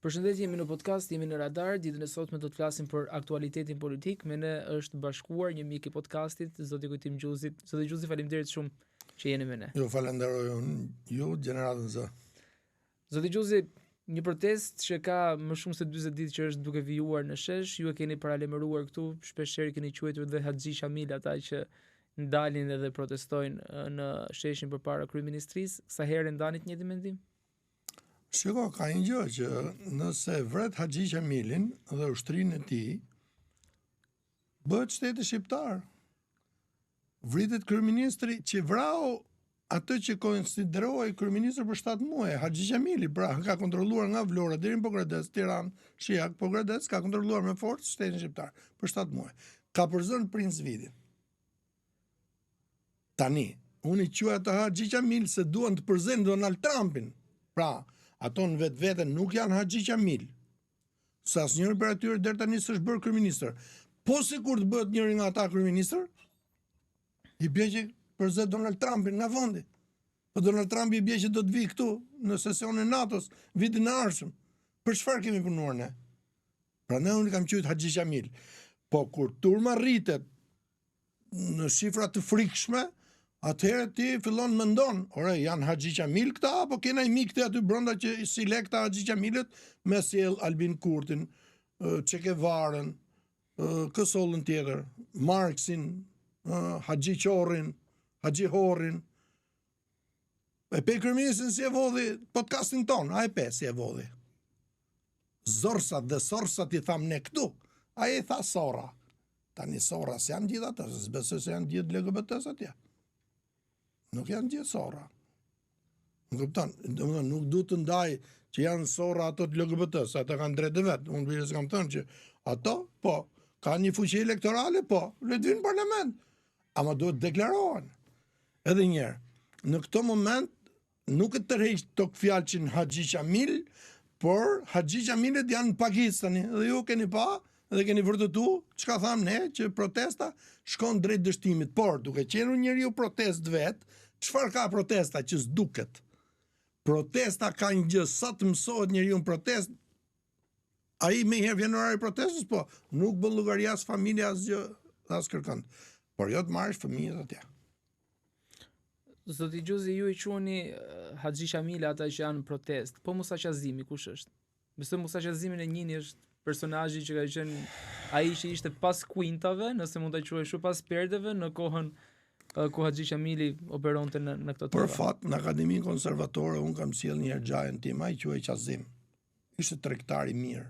Përshëndetje, jemi në podcast, jemi në Radar. Ditën e sotme do të flasim për aktualitetin politik. Me ne është bashkuar një mik i podcastit, zoti Kujtim Gjuzi. Zoti Gjuzi, faleminderit shumë që jeni me ne. Jo, falenderoj ju, gjeneratën zë. Zoti Gjuzi, një protestë që ka më shumë se 40 ditë që është duke vijuar në shesh, ju e keni paralajmëruar këtu, shpeshherë keni quajtur dhe Haxhi Shamil ata që ndalin edhe protestojnë në sheshin përpara kryeministrisë. Sa herë ndanit njëjtin mendim? Shiko, ka një gjë që nëse vret Haxhi Shamilin dhe ushtrinë e tij, bëhet shteti shqiptar. Vritet kryeministri që vrau atë që konsiderohej kryeministër për 7 muaj, Haxhi Shamili, pra ka kontrolluar nga Vlora deri në Pogradec, Tiranë, Shijak, Pogradec, ka kontrolluar me forcë shtetin shqiptar për 7 muaj. Ka përzën Princ Vidin. Tani, unë i quaj atë Haxhi Shamil se duan të përzen Donald Trumpin. Pra, ato në vetë nuk janë Haxhi Shamil. Sa asnjëri për atyre deri tani s'është bërë kryeministër. Po sikur të bëhet njëri nga ata kryeministër, i bie që përzet Donald Trumpin nga fondi. Po Donald Trump i bie që do të vi këtu në sesionin e NATO-s vitin e ardhshëm. Për çfarë kemi punuar ne? Prandaj unë kam quajtur Haxhi Shamil. Po kur turma rritet në shifra të frikshme, atëherë ti fillon mendon, ore, janë Haxhi Shamil këta, apo kena i mik të aty brenda që si lekta Haxhi Shamilët me sjell Albin Kurtin, Che Guevarën, kësollën tjetër, Marksin, Haxhi Qorrin, Haxhi Horrin. E pe kryeministrin si e vodhi podcastin ton, a e pe si e vodhi. Zorsat dhe sorsat i tham ne këtu, a e tha Sora. Tani Sora se janë gjithë atë, s'besoj se janë gjithë LGBT-s atje. Nuk janë gjithë Sora. Më kupton, domethënë nuk duhet të ndaj që janë Sora ato të LGBT-s, ata kanë drejtë vet. Unë vetë kam thënë që ato, po, kanë një fuqi elektorale, po, le të vinë në parlament. Ama duhet deklarohen. Edhe një herë, në këtë moment nuk e tërheq tok fjalçin Haxhi Shamil, por Haxhi Shamilet janë në Pakistani dhe ju keni pa dhe keni vërtetu çka tham ne që protesta shkon drejt dështimit, por duke qenë njeriu protest vet, çfarë ka protesta që s'duket? Protesta ka një gjë, sa të mësohet njeriu në protest, ai më herë vjen orari protestës, po nuk bën llogari as familja asgjë, as kërkon. Por jo të marrësh fëmijët atje. Zoti Gjuzi, ju i quani Haxhi Shamil ata që janë në protest. Po Musa Qazimi kush është? Besoj Musa Qazimin e njëni është personazhi që ka qenë ai që ishte pas kuintave, nëse mund ta quaj kështu, pas perdeve në kohën ku Haxhi Shamili operonte në këtë Për fat, në Akademinë Konservatore unë kam sjell një herë xhajen tim, ai quhej Qazim. Ishte tregtar i mirë.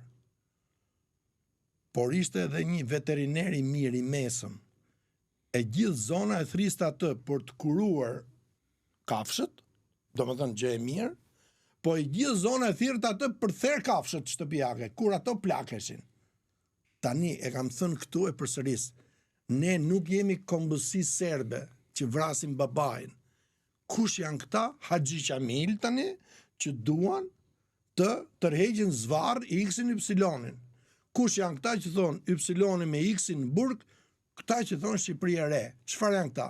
Por ishte edhe një veteriner i mirë i mesëm. E gjithë zona e thriste atë për të kuruar kafshët, domethënë gjë e mirë, po e gjithë zona e thirrte atë për therr kafshët shtëpiake, kur ato plakeshin. Tani e kam thënë këtu e përsëris. Ne nuk jemi kombësi serbe që vrasin babain. Kush janë këta? Haxhi Shamil tani që duan të tërheqin zvarr X-in Y-in. Kush janë këta që thon Y-in me X-in në burg? Këta që thonë Shqipëri e re, çfarë janë këta?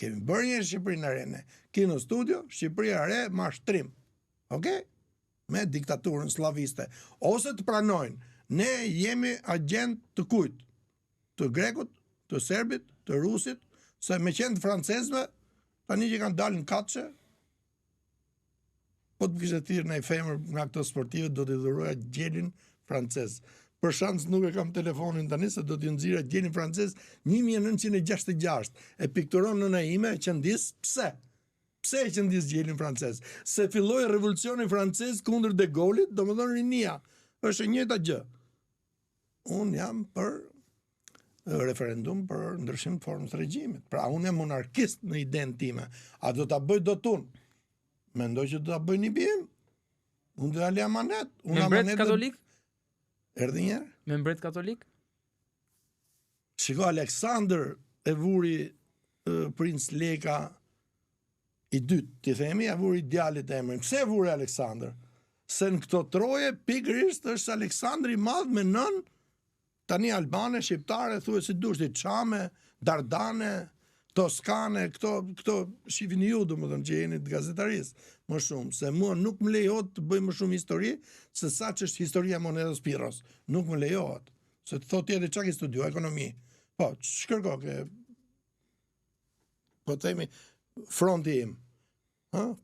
Kemi bërë një Shqipërinë e re ne. Kino studio, Shqipëria e re mashtrim. Okej? Me diktaturën slaviste. Ose të pranojnë, ne jemi agent të kujt? Të grekut, të serbit, të rusit, se me qenë të francezëve, tani që kanë dalë në katëshe, po të kishte thirrë në femër nga këto sportive, do t'i dhuroja gjelin francez. Për shans nuk e kam telefonin tani se do t'ju nxirra gjelin francez 1966. E pikturon nëna ime e qëndis, pse? Pse e qëndis gjelin francez? Se filloi revolucioni francez kundër De Gaullit, domethënë rinia. Është e njëjta gjë. Unë jam për referendum për ndryshim të formës së regjimit. Pra unë jam monarkist në idenë time. A do ta bëj dot unë? Mendoj që do ta bëj një bim. Unë do ta lë amanet. Unë amanet katolik? Erdhi një herë? Me mbret katolik? Shiko, Aleksandër e vuri Princ Leka i dytë, ti themi, e vuri djalit emrin. Pse e vuri Aleksandër? Se në këto troje pikërisht është Aleksandri i Madh me nën, tani albane, shqiptare, thuhet si dush, Çame, Dardane, Toskane, këto shifini ju, domethënë që jeni të gazetarisë më shumë, se mua nuk më lejohet të bëj më shumë histori se sa që është historia monedës Pirros. Nuk më lejohet. Se të thotë tjetër çka ke studiu ekonomi. Po, shkërko ke po themi fronti im.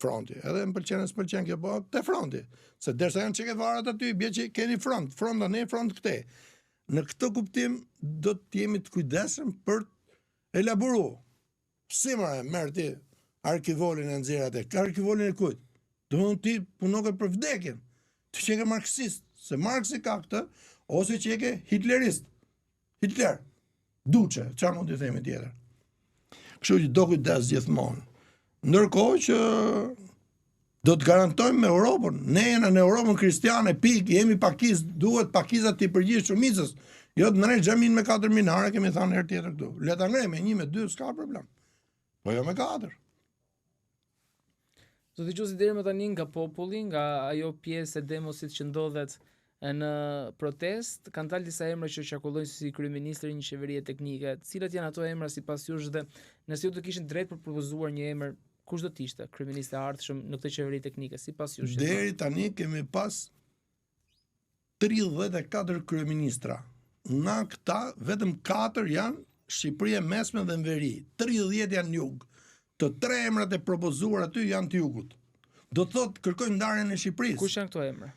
Fronti. Edhe më pëlqen kjo, po te fronti. Se derisa janë çekevarat aty, bie që keni front, fronta ne, front këte. Në këtë kuptim do të jemi të kujdesshëm për elaboru. Si më merr ti arkivolin e nxjerr atë? Arkivolin e kujt? Do ti punoke për vdekjen. Ti që ke marksist, se Marksi ka këtë, ose që ke hitlerist. Hitler. Duce, çfarë mund të themi tjetër? Kështu që do kujdes gjithmonë. Ndërkohë që do të garantojmë me Europën, ne jena në Europën kristiane, jemi pakiz, duhet pakizat të i përgjigjë shumicës. Jo të ngrej xhamin me 4 minare, kemi thënë herë tjetër këtu. Le ta ngrej me 1 me 2, s'ka problem. Po jo me 4. Do të dëgjosi deri më tani nga populli, nga ajo pjesë e demosit që ndodhet në protest, kanë dalë disa emra që qarkullojnë si kryeministri i një qeverie teknike. Cilat janë ato emra sipas jush dhe nëse ju të kishin drejt për propozuar një emër, kush do të ishte kryeministri i ardhshëm në këtë qeveri teknike sipas jush? Deri tani kemi pas 34 kryeministra. Nga këta vetëm 4 janë Shqipëria e Mesme dhe në Veri. 30 janë në jug. Të 3 emrat e propozuar aty janë të jugut. Do të thotë kërkojnë ndarjen e Shqipërisë. Kush janë këto emra?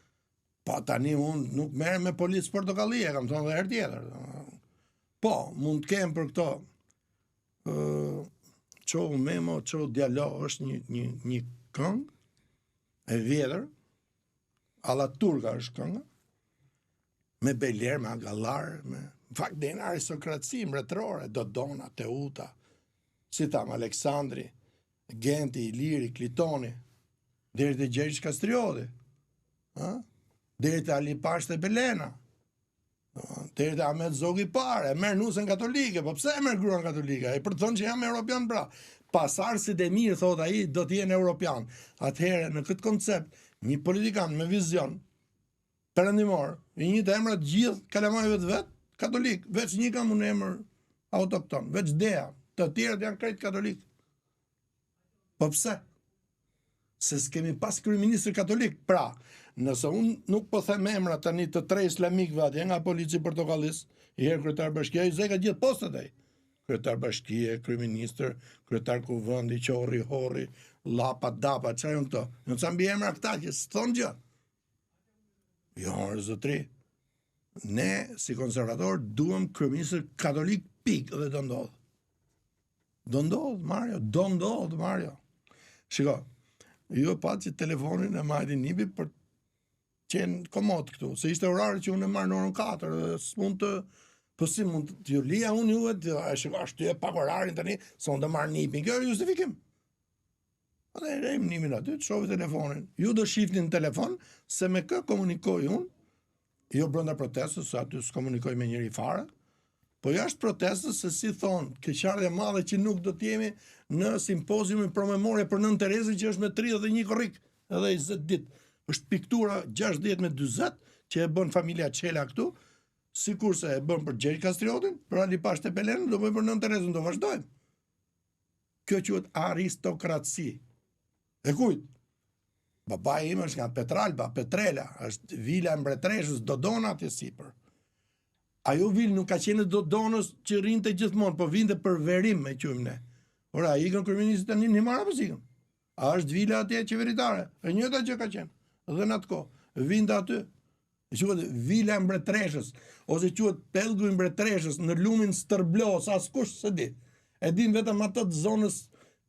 Po tani unë nuk merrem me policë portokallie, kam thonë edhe herë tjetër. Po, mund të kem për këto Ço Memo, Ço Djalo është një këngë e vjetër, alla turka është këngë, me Beler, me Agallar, me fakt dhe në aristokraci mbretërore, Dodona, Teuta, si tham, Aleksandri, Genti, Iliri, Klitoni, deri te Gjergj Kastrioti, deri te Ali Pash te Belena, deri te Ahmet Zogi Pare, merr nusën katolike, po pse e merr gruan katolike? E për të thonë që jam europian pra. Pasardhësit e mirë, thot ai, do të jenë europian. Atëherë në këtë koncept, një politikan me vizion perëndimor, i një të emrat gjithë kalamajve të vet, katolik, veç një kam unë emër autokton, veç Dea, të tjerët janë krejt katolik. Po pse? Se s'kemi pas kryeministër katolik. Pra, nëse unë nuk po them emra tani të 3 islamikëve atje nga polici portokallis, i herë kryetar bashkie, i zeka gjithë postat ai. Kryetar bashkie, kryeministër, kryetar kuvendi, qorri, horri, lapa, dapa, çfarë janë këto? Në ca mbi emra këta që s'thon gjë. Jo, zotri. Ne si konservator duam kryeministër katolik pikë dhe do ndodh. Do ndodh, Mario. Shiko, jo pa që telefonin e majti nipi për qenë komod këtu, se ishte orari që unë e marrë në orën 4 dhe s'mund të, po si mund të ju lija unë juve, shiko, ashtu e pak orarin tani, se unë të marrë nipin, kjo e justifikim. Dhe e rejmë nimin aty, të shovi telefonin. Ju do shifni në telefon, se me kë komunikoj unë, jo brenda protestës, se aty s'komunikoj me njëri fare, po jashtë protestës, se si thonë, keqardhja madhe që nuk do t'jemi në simpoziumin promemore për Nën Terezin që është me 31 korrik edhe 20 ditë. Është piktura 60 me 40 që e bën familja Çela këtu, sikurse e bën për Gjergj Kastriotin, për Ali Pash te Belen, do bëjmë për Nën Terezin, do vazhdojmë. Kjo quhet aristokraci. E kujt? Babai im është nga Petralba, Petrela, është vila e mbretreshës Dodona atje sipër. Ajo vilë nuk ka qenë Dodonës që rrinte gjithmonë, po vinte për verim me quajmë ne. Ora, ikën kryeministit tani në marrë apo sikën? A është vila atje qeveritare? E njëjta që ka qenë. Dhe në atë kohë, vinte aty. Quhet vila e mbretreshës, ose quhet pellgu i mbretreshës në lumin Stërblos, askush s'e di. E din vetëm ato të zonës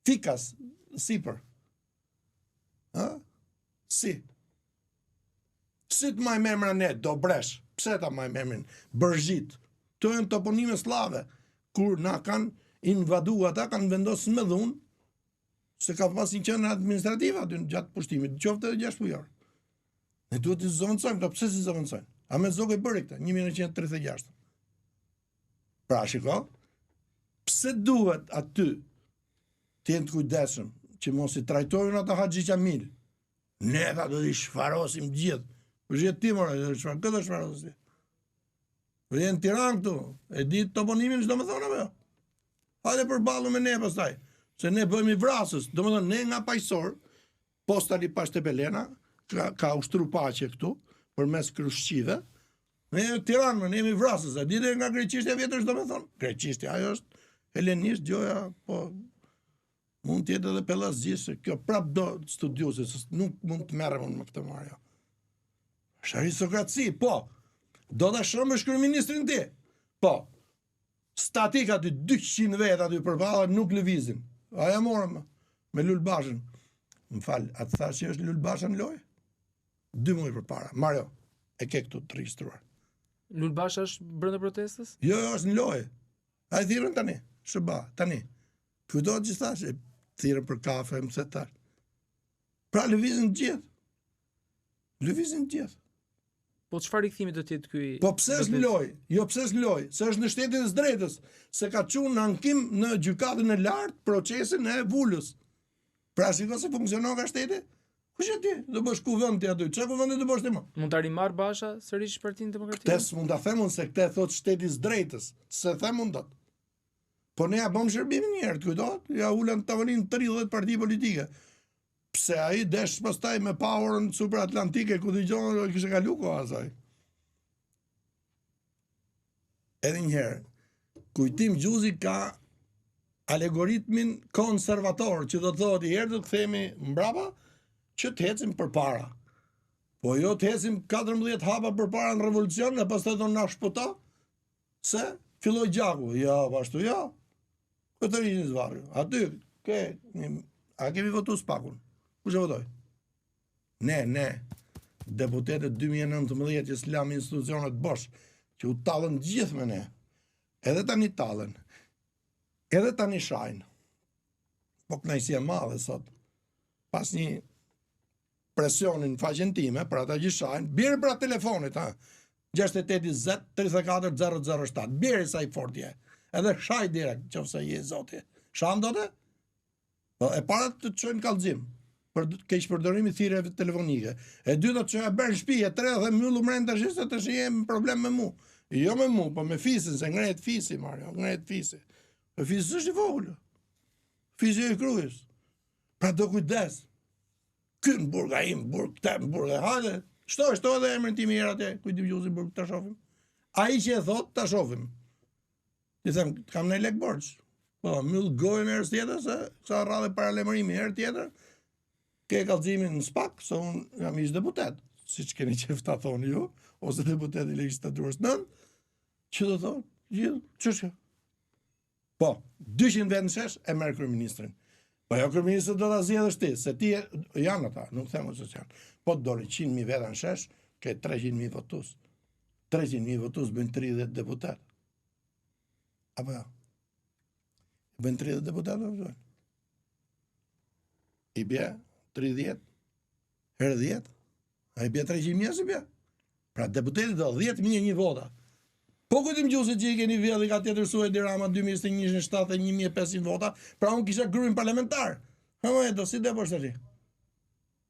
Fikas sipër. Si? Si të maj memra ne, Dobresh? Pse ta maj memrin? Bërgjit. Të janë toponime slave. Kur na kanë invadu ata, kanë vendosur me dhunë, se ka pasin qenë administrativa aty gjatë pushtimit, qoftë edhe 6 muaj. Ne duhet të zëvendësojmë, do pse si zëvendësojmë? A me zogë bëri këtë, 1936. Pra shiko, pse duhet aty të jenë të kujdesshëm që mos i trajtojnë ata Haxhi Qamil? Ne ata do t'i shfarosim gjithë. Për jetë ti mora, këtë shfarosim. Për jenë Tiranë këtu, e di toponimin çdo më thonë apo jo? hajde përballu me ne pastaj, se ne bëhemi vrasës. Domethënë ne nga paqësor, postali Pashtepelena ka ushtru paqe këtu përmes Krushqive. Ne Tiranë, ne jemi vrasës. A dite nga greqishtja vjetër çdo më thon? Greqishtja ajo është helenisht gjoja, po mund të jetë edhe pellazgjisht, kjo prap do studiose, se nuk mund të merrem unë me këtë marrja. Është aristokraci, po. Do ta shërbesh kryeministrin ti. Po. Statik aty 200 vet aty përballë nuk lëvizin. Aja morëm me Lulbashën. M'fal, atë thash që është Lulbasha në lojë? 2 muaj përpara. Mario, e ke këtu të regjistruar. Lulbasha është brenda protestës? Jo, është në lojë. Ai thirrën tani, SBA, tani. Kujtohet që thash, thirrën për kafe, më se tash. Pra lëvizin gjithë. Lëvizin gjithë. Po çfarë rikthimi do të jetë ky? Po pse është në lojë? Jo pse është në lojë, se është në shtetin e drejtës, se ka çuar në ankim në gjykatën e lartë procesin e Vulës. Pra shikoj se funksionon ka shteti? Kush e di? Do bësh kuvend ti aty. Çfarë kuvendi do bësh ti më? Mund ta rimarr Basha sërish Partinë Demokratike? Tes mund ta them unë se këtë thot shteti i drejtës, se them unë dot. Po ne ja bëm shërbimin një herë, kujtohet? Ja ulën tavolinë 30 parti politike. Pse ai desh pastaj me powerën superatlantike ku dëgjon kishte kalu koha asaj. Edhe një herë, Kujtim Gjuzi ka alegoritmin konservator, që do të thotë herë do të themi mbrapa që të ecim përpara. Po jo të ecim 14 hapa përpara në revolucion e pastaj do na shpëto se filloi gjaku. Jo, ashtu jo. Këtë rinjë zvarë. Aty, a kemi votu spakun? Kush e votoi? Ne, deputetët 2019 që s'lam institucionet bosh, që u tallën gjithë me ne. Edhe tani tallën. Edhe tani shajnë. Po kënaqësi e madhe sot. Pas një presionin faqen time, për ata që shajnë, bjerë pra telefonit, 6820 34 007. Bjerë sa i fort je. Edhe shaj direkt, qofse je zoti. Sham do të? Po e para të çojnë kallëzim për keq përdorimi thirrjeve telefonike. E dyta që e bën shtëpi, e tre dhe mbyllu mrenda tash se tash jem problem me mua. Jo me mua, po me fisin, se ngrehet fisi, Mario, ngrehet fisi. Po fisi është i vogël. Fisi i krujës. Pra do kujdes. Ky në burga im, këta në burga. Hajde, shto edhe emrin tim i herë atje, Kujtim Gjuzi burg, ta shohim. Ai që e thot, ta shohim. Ti them, kam në lek borç. Po, myll gojën herë tjetër se sa rradhe paralemërimi herë tjetër. Ke kallëzimin në SPAK, se unë jam ish deputet, siç keni qef ta thoni ju, ose deputet i legjislaturës 9, që do thonë, gjithë, ç'është? Po, 200 vend në shesh e merr kryeministrin. Po jo kryeministri do ta zgjedhësh ti, se ti janë ata, nuk them se janë. Po dori 100.000 veta në shesh, ke 300.000 votues. 300.000 votues bën 30 deputet. Apo jo? Bën 30 deputet apo? I bie 30 herë 10. Ai bie 300.000 si bie. Pra deputeti do 10.000 një vota. Po Kujtim Gjuzi që i keni vjedhë ka tjetër suaj Edi Rama 2021 në 1.500 vota, pra unë kisha grupin parlamentar. Do si të bësh tani?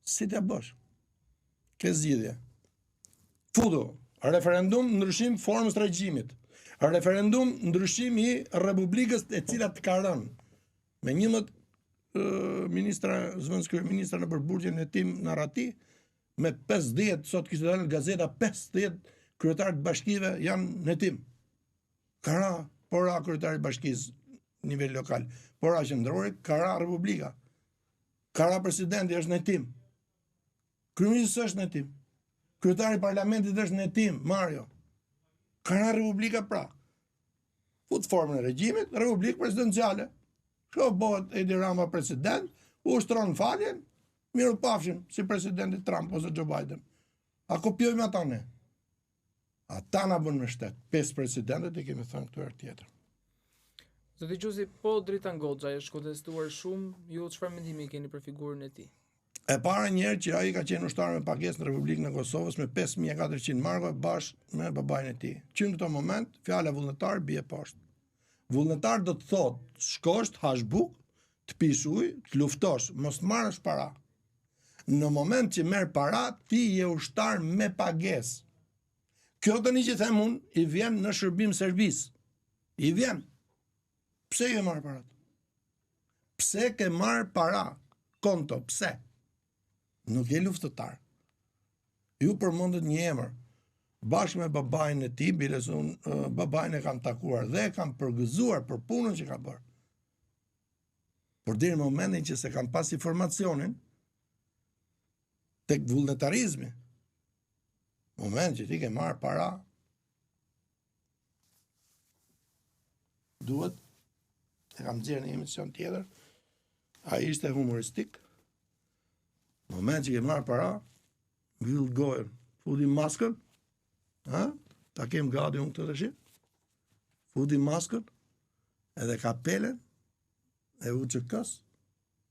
Si të bësh? Ke zgjidhje. Futu, referendum ndryshim formës të regjimit. Referendum ndryshim i Republikës e cila të ka rënë. Me 11 ministra, zëvendës kryeministra në përburgjen e tim në Rati, me 50, sot kishte dhënë gazeta 50 kryetarët bashkive janë në tim. Kara, pora kryetari bashkisë nivel lokal, pora qendrore, kara Republika. Kara presidenti është në tim. Kryeministri është në tim. Kryetari parlamentit është në tim, Mario. Kara Republika pra. Fut formën e regjimit, Republikë presidenciale. Kjo bëhet Edi Rama president, ushtron faljen, miru pafshim si presidenti Trump ose Joe Biden. A kopjojmë ata ne? Ata na bën me shtet. 5 presidentet i kemi thënë këtu herë tjetër. Zoti Gjuzi, po Dritan Goxha është kontestuar shumë, ju çfarë mendimi keni për figurën e tij? E para njerë që ai ka qenë ushtar me pagesë në Republikën e Kosovës me 5.400 marka bashkë me babain e tij. Që në këto moment fjala vullnetar bie poshtë. Vullnetar do të thotë shkosh të hash bukë, të pish ujë, të luftosh, mos të marrësh para. Në moment që merr para, ti je ushtar me pagesë. Kjo tani që them unë, i vjen në shërbim servis. I vjen. Pse ke marrë parat? Pse ke marrë para? Konto, pse? Nuk je luftëtar. Ju përmendet një emër. Bashkë me babain e tij, biles unë babain e kam takuar dhe kam përgëzuar për punën që ka bërë. Por deri në momentin që se kam pas informacionin tek vullnetarizmi, moment që ti ke marrë para, duhet, e kam nxjerrë në një emision tjetër, ai ishte humoristik, moment që ke marrë para, mbyll gojën, futi maskën, ta kem gati unë këtë tash, futi maskën, edhe kapelen, e UÇK-s,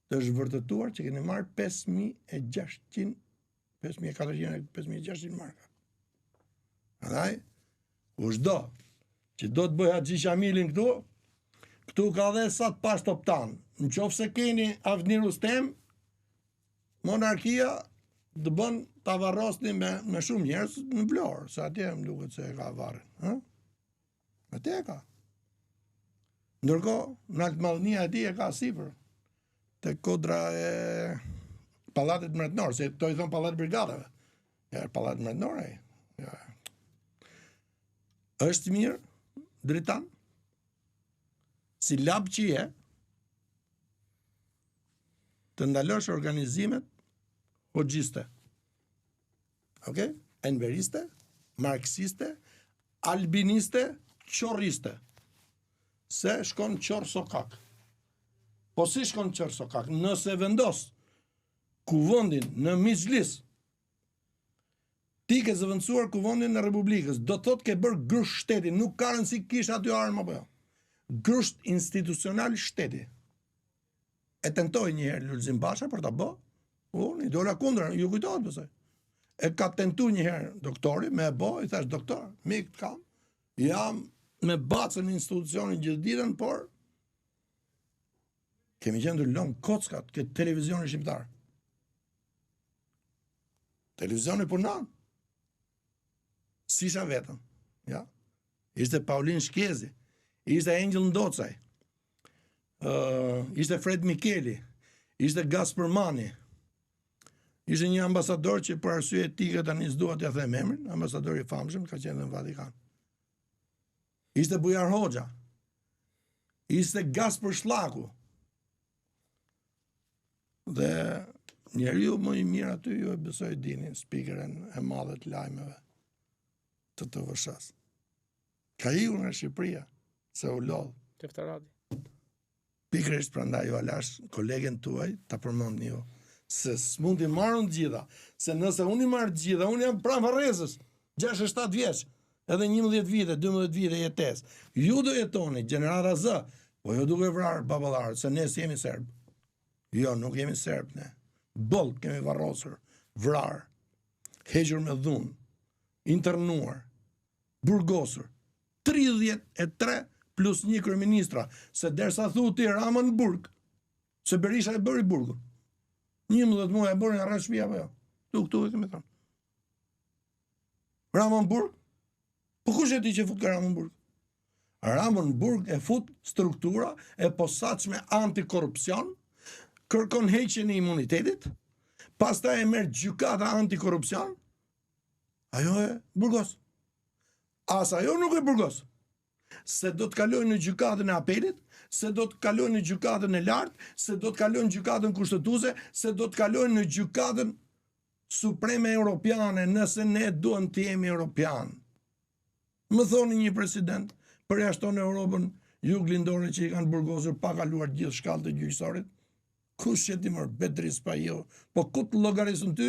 të zhvërtetuar që keni marrë 5.400 marka. Andaj, kushdo që do të bëj Haxhi Shamilin këtu ka dhe sa të pas toptan. Në qoftë se keni Avni Rustem, monarkia të bën ta varrosni me shumë njerëz në Vlorë, se atje më duket se e ka varrin, Atje e ka. Ndërkohë, në Altmallnia e tij e ka sipër, te kodra e Pallatit Mbretëror, se to i thon Pallat Brigadave. Ja, Pallat Mbretëror ai. Ja. Është mirë, dritan, si lab që je, të ndalosh organizimet hoxhiste. Okay? Enveriste, marksiste, albiniste, qorriste. Se shkon qorë sokak. Po si shkon qorë sokak? Nëse vendos kuvendin në Mixhlis, ti ke zëvendësuar kuvendin në Republikës, do thotë ke bërë grusht shteti, nuk ka rëndësi kish aty armë apo jo. Grusht institucional shteti. E tentoi një herë Lulzim Basha për ta bë, unë i dola kundër, ju kujtohet besoj. E ka tentuar një herë doktori, me e bë, i thash doktor, mik të kam, jam me bacën institucionin gjithë ditën, por kemi gjendur lëng kockat këtë televizionin shqiptar. Televizioni punon. Si sa vetëm. Ja? Ishte Paulin Shkezi, ishte Angel Ndocaj, ishte Fred Mikeli, ishte Gaspar Mani, ishte një ambasador që për arsye etike tani s'dua t'ia them emrin, ambasador i famshëm, ka qenë në Vatikan. Ishte Bujar Hoxha, ishte Gaspar Shllaku, dhe njeriu më i mirë aty ju e besoj dini, speakeren e madhe të lajmeve të TVSH-s. Ka ikur nga Shqipëria, se u lodh. Teftarati. Pikërisht prandaj ju alash kolegen tuaj ta përmendni ju, se s'mund t'i marrën gjitha, se nëse unë i marr gjitha, unë jam pranë Varrezës, 6-7 vjeç, edhe 11 vite, 12 vite jetesë. Ju do jetoni gjenerata Z, po ju duke vrarë baballarët, se ne s'jemi serb. Jo, nuk jemi serb ne. Boll kemi varrosur, vrarë, hequr me dhunë, internuar, burgosur. 33 plus 1 kryeministra, se derisa thu ti Rama në burg, se Berisha e bëri burgun. 11 muaj e bëri nga rreth shtëpia apo jo? Këtu e kemi thënë. Rama në burg? Po kush e di që fut ka Rama në burg? Rama në burg e fut struktura e posaçme antikorrupsion, kërkon heqjen e imunitetit, pastaj e merr gjykata antikorrupsion. Ajo e burgos. As ajo nuk e burgos. Se do të kalojnë në gjykatën e apelit, se do të kalojnë në gjykatën e lartë, se do të kalojnë në gjykatën kushtetuese, se do të kalojnë në gjykatën supreme europiane, nëse ne duam të jemi europian. Më thoni një president, përjashton Europën, juglindore që i kanë burgosur pa kaluar gjithë shkallët e gjyqësorit, kush që ti mërë, Bedris pa jo, po ku të llogarisën ty,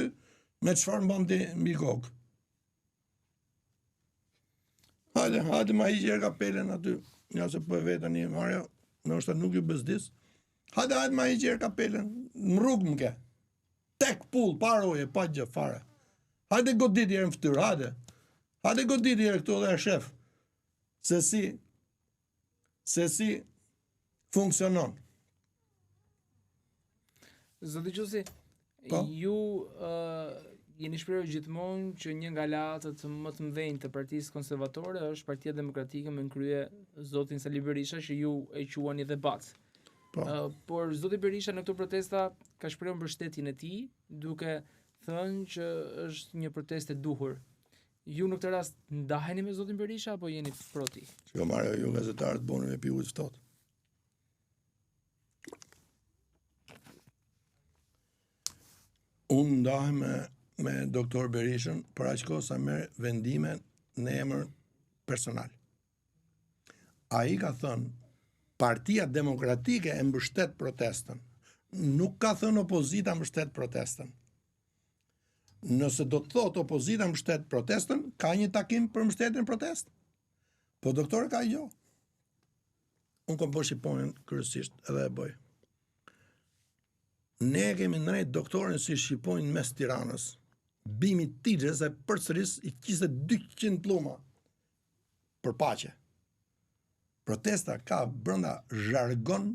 me çfarë mban ti mbi kokë? Hajde ma hiqer kapelen aty, nga se po e vetën një marja, nështë nuk ju bezdis. Hajde ma hiqer kapelen, në rrugë më ke. Tek pull, paroje, pa gjë fare. Hajde godit jere në ftyrë, hajde. Hajde godit jere këtu dhe e shef. Se si funksionon. Zoti Gjusi, Po? ju jeni shprehur gjithmonë që një nga latët më të mëdhenj të Partisë Konservatore është Partia Demokratike me në krye zotin Sali Berisha, që ju e quani dhe Bac. Po. Por zoti Berisha në këto protesta ka shprehur mbështetjen e tij, duke thënë që është një protestë e duhur. Ju në këtë rast ndaheni me zotin Berisha apo jeni pro tij? Jo Mario, ju gazetarët bëni me pi ujë ftohtë. Unë ndahem me doktor Berishën për aq kohë sa merr vendime në emër personal. Ai ka thënë Partia Demokratike e mbështet protestën. Nuk ka thënë opozita mbështet protestën. Nëse do të thotë opozita mbështet protestën, ka një takim për mbështetjen protestë. Po doktorë ka jo. Unë kom bërë Shqiponin kryesisht edhe e bëj. Ne kemi ndrejt doktorin si Shqiponin mes Tiranës. Bimi Tixhes e përsëris i kishte 200 pluma për paqe. Protesta ka brenda zhargon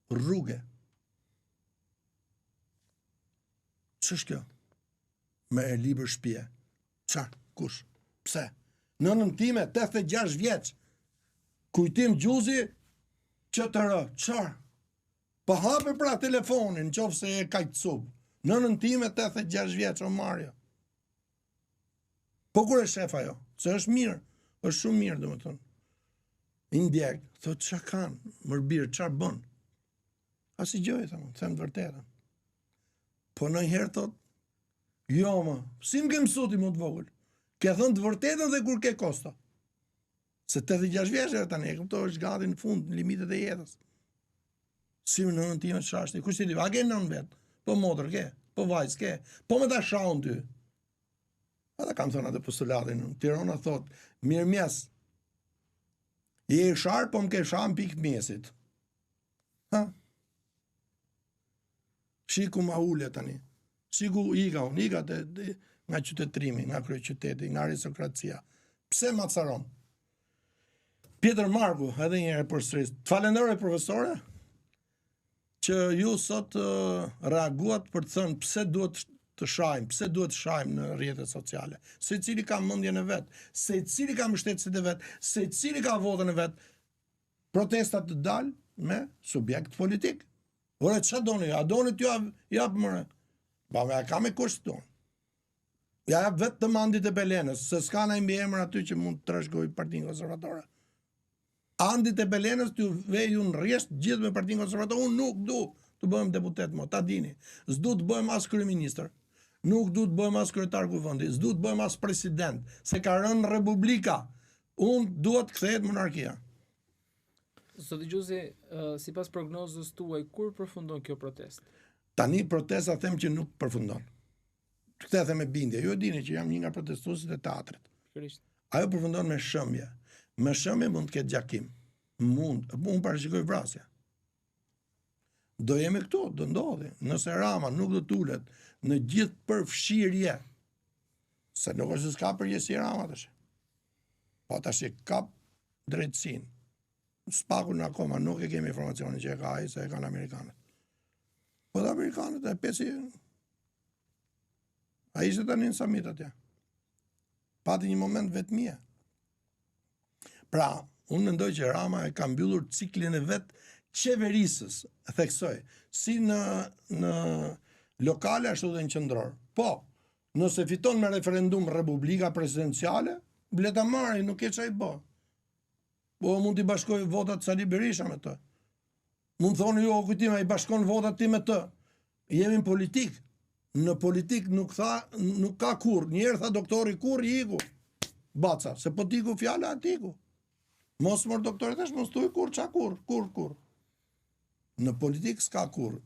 rruge. Ç'është kjo? Me e libër shtëpie. Çfarë? Kush? Pse? Nënën time 86 vjeç. Kujtim gjuzi QTR. Çfarë? Po hape pra telefonin nëse e kaq sub. Nënën time 86 vjeç, o Mario. Po kur e shef ajo? Se është mirë. Është shumë mirë, domethënë. Indjek, thot ç'a kanë, mërbir, ç'a bën? Asi gjë, them të vërtetën. Po ndonjëherë thot, jo më, si më ke mësuar ti më të vogël? Ke thënë të vërtetën dhe kur ke kosta. Se 86 vjeç është tani, kuptoj, është gati në fund, në limitet e jetës. Si më nënën time ç'ashti, kush ti? A ke nën vet? Po motër ke, po vajzë ke, po me ta shaun ty. Ata kam thënë atë postulatin, Tirana thot, mirëmjes. Je i sharp, po më ke sham pikë mjesit. Ha? Shiku ma ule tani. Shiku ika nga qytetrimi, nga kryeqyteti, nga aristokracia. Pse ma caron? Pjetër Marku, edhe një herë përsëris. Të falenderoj profesore, që ju sot reaguat për të thënë pse duhet të shajmë, pse duhet të shajmë në rrjetet sociale. Se cili ka mendjen e vet, se cili ka mbështetësit e vet, se cili ka votën e vet. Protestat të dalë me subjekt politik. Ore, ç'a doni? A doni t'ju jap mëre? Ba me ka me kusht tonë. Ja jap vetë të mandit e Belenës, se s'ka na mbi emër aty që mund të trashëgoj Partinë Konservatore. Andit e Belenës t'ju vej ju në rresht gjithë me Partinë Konservatore. Unë nuk du të bëhem deputet mo, ta dini. S'du të bëhem as kryeministër. Nuk du të bëhem as kryetar kuvendit, s'du të bëhem as president, se ka rënë Republika. Unë duhet kthehet monarkia. Zoti Gjuzi, sipas prognozës tuaj, kur përfundon kjo protestë? Tani protesta them që nuk përfundon. Këtë them me bindje. Ju e dini që jam një nga protestuesit e teatrit. Pikërisht. Ajo përfundon me shëmbje. Me shëmbje mund të ketë gjakim. Unë parashikoj vrasje. Do jemi këtu, do ndodhi. Nëse Rama nuk do t'ulet në gjithë përfshirje, se nuk është s'ka përgjësi Rama tash. Po tash ka drejtësinë. Spakun akoma nuk e kemi informacionin që e ka ai, se e kanë amerikanët. Po dhe amerikanët e pesi. A ishte tani në summit atje. Pati një moment vetmie. Pra, unë mendoj që Rama e ka mbyllur ciklin e vet qeverisës, e theksoj, si në lokale ashtu dhe në qendror. Po, nëse fiton me referendum Republika presidenciale, bleta marri, nuk e çaj bë. Po mund t'i bashkoj votat Sali Berisha me të. Mund thoni jo, kujtim, i bashkon votat ti me të. Jemi në politik. Në politik nuk ka kur. Njerë tha doktori kur i iku. Baca, se po t'iku fjala atiku. Mos mor doktorit është, mos tuj kur, qa kur, kur. Në politik s'ka kur.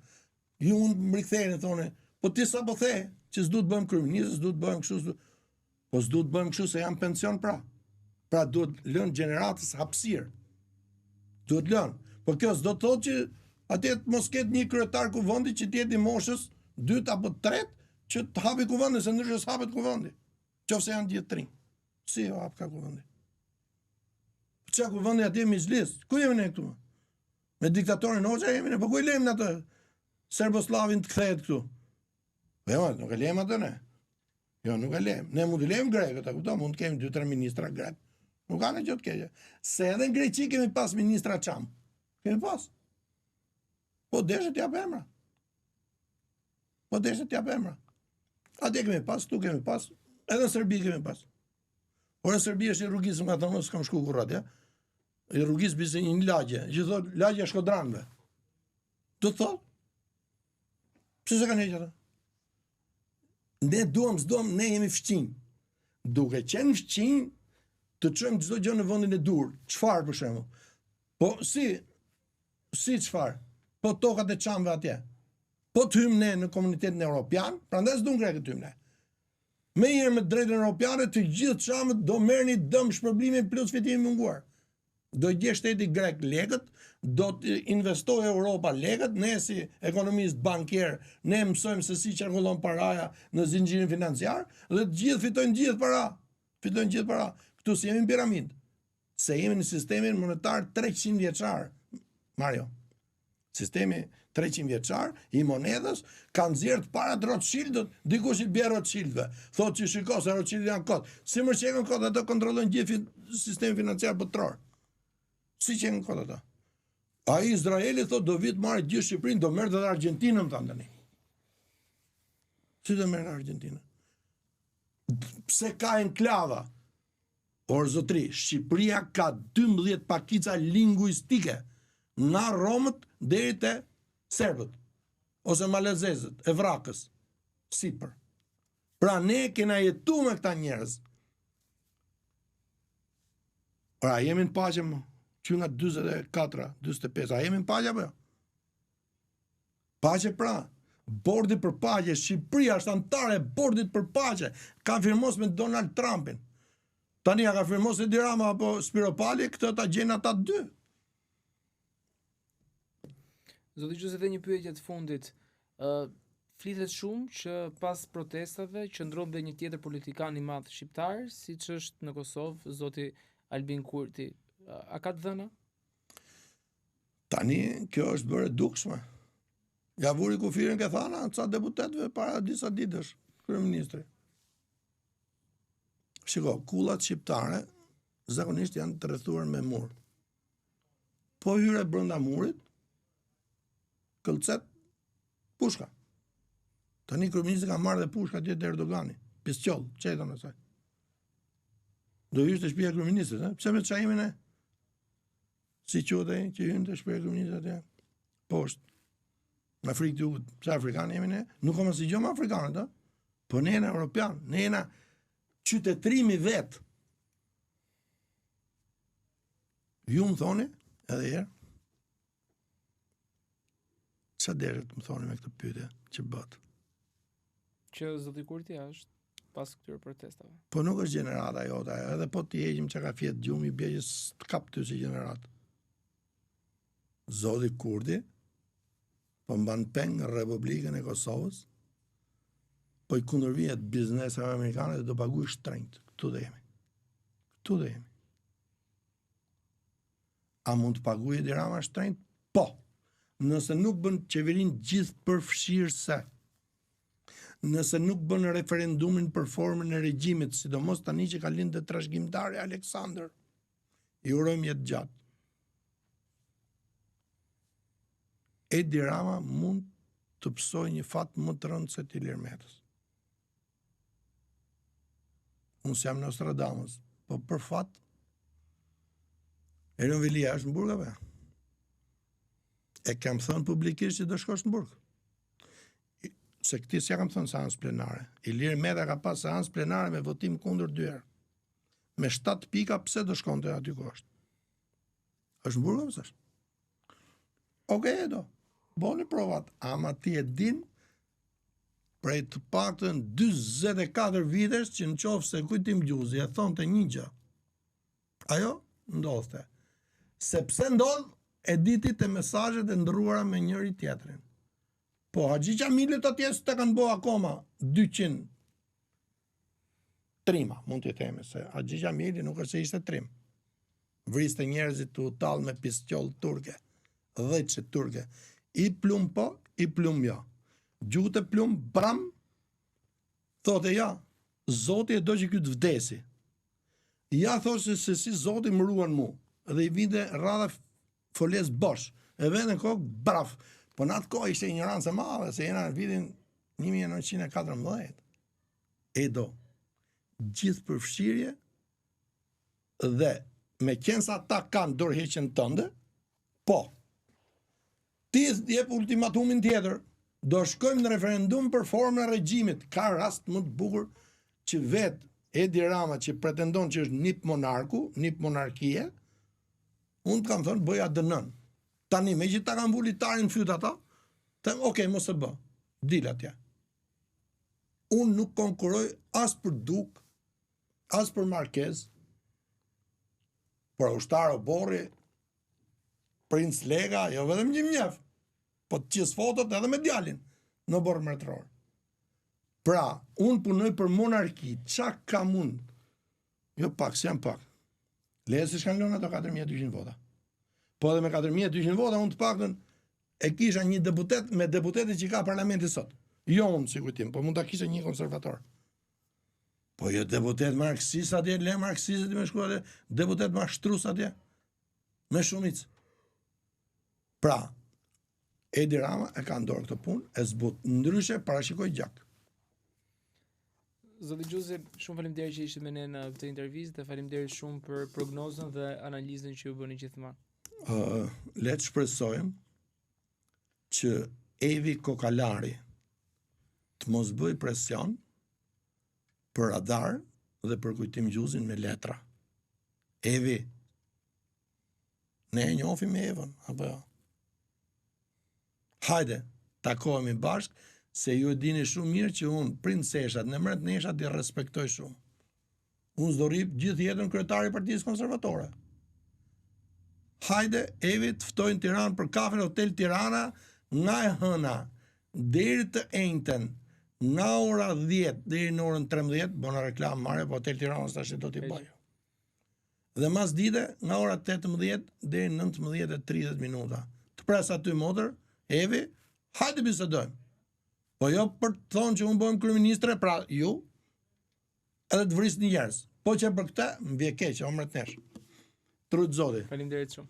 Ju unë më rikthejnë, thone, po ti sa po the, që s'du të bëjmë kryeministë, s'du të bëjmë kështu, po s'du të bëjmë kështu se jam pension pra. Pra duhet lënë gjeneratës hapësirë. Duhet lënë. Po kjo s'do të thotë që atjet mos ketë një kryetar kuvendi që t'jeti moshës 2 apo 3 që të hapi kuvendi, se ndryshe s'hapet kuvendi. Qofse janë gjithë 3. Si o hap ka kuvendi? Qa kuvendi atje Mizlis? Ku jemi ne këtu? Me diktatorin Hoxha jemi ne, po ku i lejmë në atë Serboslavin të kthehet këtu? Po jema, nuk e lejmë atë ne. Jo, nuk e lejmë. Ne mund të lejmë grekët, e kupton, mund të kemi 2-3 ministra grek. Nuk ka në gjë të keqe. Se edhe në Greqi kemi pas ministra çam. Kemi pas. Po deshet t'jap emra. Atje kemi pas, tu kemi pas, edhe në Serbi kemi pas. Por në Serbi është i rrugis, më ka thonë, s'kam shku kur atje. I rrugis bise një lagje, që thot, lagja Shkodranëve. Do të thot? Pse se kanë heqë ata? Ne s'duam, ne jemi fëqin. Duke qenë fëqin, të çojmë çdo gjë në vendin e dur. Çfarë për shembull? Po si çfarë? Po tokat e çamve atje. Po të hymë ne në komunitetin evropian, prandaj s'duam grekët të hymë ne. Me herë me drejtën europiane të gjithë çamët do merrni dëm shpërblimin plus fitimi munguar. Do gjej shteti grek lekët, do të investojë Europa lekët, ne si ekonomist bankier, ne mësojmë se si qarkullon paraja në zinxhirin financiar dhe të gjithë fitojnë gjithë para. Këtu si jemi në piramidë. Se jemi në sistemin monetar 300 vjeçar, Mario. Sistemi 300 vjeçar i monedhës kanë nxjerrë para të Rothschildët, dikush i bie Rothschildëve. Thotë që shiko se Rothschildët janë kot. Si më çekën kot ato kontrollojnë gjithë sistemin financiar botror. Si çekën kot ato? Ai Izraeli thotë do vit marrë gjithë Shqipërinë, do merrte edhe Argjentinën tani tani. Si do merrë Argjentinën? Pse ka enklava? Por zotri, Shqipëria ka 12 pakica linguistike nga Romët deri te serbët ose malezezët, e vrakës, sipër. Pra ne kena jetu me këta njerëz. Pra jemi në paqe më, që nga 24, 25, a jemi në paqe apo jo? Paqe pra, bordi për paqe, Shqipëria është antare e bordit për paqe, ka firmos me Donald Trumpin. Tani ka firmos Edi Rama apo Spiro Pali, këtë ta gjenë ata dy. Zoti Gjose, dhe një pyetje të fundit. Flitet shumë që pas protestave qëndron dhe një tjetër politikan i madh shqiptar, siç është në Kosovë, zoti Albin Kurti. A ka të dhëna? Tani kjo është bërë dukshme. Ja vuri kufirin ke thana ca deputetëve para disa ditësh, kryeministri. Shiko, kullat shqiptare zakonisht janë të rrethuar me mur. Po hyre brenda murit, këllcet pushka. Tani kryeministri ka marrë dhe pushka atje te Erdogani, pistol, çetën e saj. Do hysh te shtëpia e kryeministrit, ha? Pse me çfarë jemi ne? Si quhet ai që hyn te shtëpia e kryeministrit atje? Poshtë. Në Afrikë të Jugut, pse afrikanë jemi ne? Nuk kam asnjë gjë me afrikanët, ha? Po ne jena europian, ne jena qytetrimi vet. Ju më thoni, edhe herë, ç'a derët më thoni me këtë pyetje që bëhet? Që zoti Kurti është pas këtyre protestave. Po nuk është gjenerata jote, edhe po t'i heqim që ka fjet gjumi, bie që s'kap ty si gjenerat. Zoti Kurti po mban peng Republikën e Kosovës, po i kundërvihet biznesave amerikane dhe do paguaj shtrenjt. Këtu do jemi. A mund të paguajë Edi Rama shtrenjt? Po. Nëse nuk bën qeverin gjithë përfshirëse. Nëse nuk bën referendumin për formën e regjimit, sidomos tani që ka lindë trashëgimtari Aleksandër. I urojmë jetë gjatë. Edi Rama mund të psojë një fat më të rëndë se Ilir Metës. Unë s'jam Nostradamus, po për fat Erion Vilia është në Burgave. E kam thënë publikisht që do shkosh në Burg. Se këti s'ja kam thënë seancë plenare. Ilir Meta ka pas seancë plenare me votim kundër 2 herë. Me 7 pika pse do shkonte aty ku është. Është në Burgave s'është. Okej, do. Boni provat, ama ti e din prej të paktën 44 vitesh që në qofë se kujtim Gjuzi e thonë të një gjë. Ajo ndodhte. Sepse ndodh e ditit e mesazhet e ndërruara me njëri tjetrin. Po Haxhi Xhamilit atje s'te kanë bo akoma 200 trima, mund të themi se Haxhi Xhamili nuk është se ishte trim. Vriste njerëzit të utall me pistol turke, 10 turke. I plum po, i plum jo. Gjute plum, bram, thote ja, Zoti e do që ky të vdesi. Ja thoshte se si Zoti më ruan mu. Dhe i vinte rradha foles bosh. E vende kokë braf. Po në atë kohë ishte ignorancë e madhe, se jena në vitin 1914. E do. Gjithë përfshirje dhe me qenë sa ta kanë dorëheqjen tënde, po, ti jep ultimatumin tjetër, do shkojmë në referendum për formën e regjimit. Ka rast më të bukur që vetë Edi Rama që pretendon që është nip monarku, nip monarkie, unë të kam thënë bëja dënën. Tani, me që ta kanë vulitarin fyt ata, të okej, mos e bë, dil atje. Unë nuk konkuroj as për duk, as për markez, për ushtar o borri, princ Lega, jo vetëm Gjimnjef, po të qes fotot edhe me djalin në borë mretror. Pra, unë punoj për monarki, qa kam unë? Jo pak, si jam pak. Leje se shkan lënë ato 4.200 vota. Po edhe me 4.200 vota, unë të paktën e kisha një deputet me deputetit që ka parlamenti sot. Jo unë, si kujtim, po mund ta kisha një konservator. Po jo deputet marksist atje, le marksistit me shkuat, deputet mashtrus atje, me shumicë. Pra, Edi Rama e ka ndorë këtë punë, e zbut, ndryshe parashikoj gjak. Zoti Gjuzi, shumë faleminderit që ishte me ne në këtë intervistë dhe faleminderit shumë për prognozën dhe analizën që ju bëni gjithmonë. Le të shpresojmë që Evi Kokalari të mos bëj presion për radar dhe për kujtim Gjuzin me letra. Evi, ne e njohim Evën, apo jo? Hajde, takohemi bashkë, se ju e dini shumë mirë që unë princeshat në mret neshat i respektoj shumë. Unë s'do rip gjithë jetën kryetari i Partisë Konservatore. Hajde, Evi, të ftojnë Tiranë për kafe në Hotel Tirana nga e hëna deri të enjten nga ora 10 deri në orën 13, bona reklam marrë, po Hotel Tirana tash do t'i bëj. Dhe mas dite nga ora 18 deri në 19:30 minuta. Të pres aty motër, Evi, hajde bisedojmë. Po jo për të thonë që unë bëhem kryeministre, pra ju, edhe të vrisni njerëz. Po që për këtë, më vje keq, o mret nesh. Trut Zoti. Faleminderit shumë.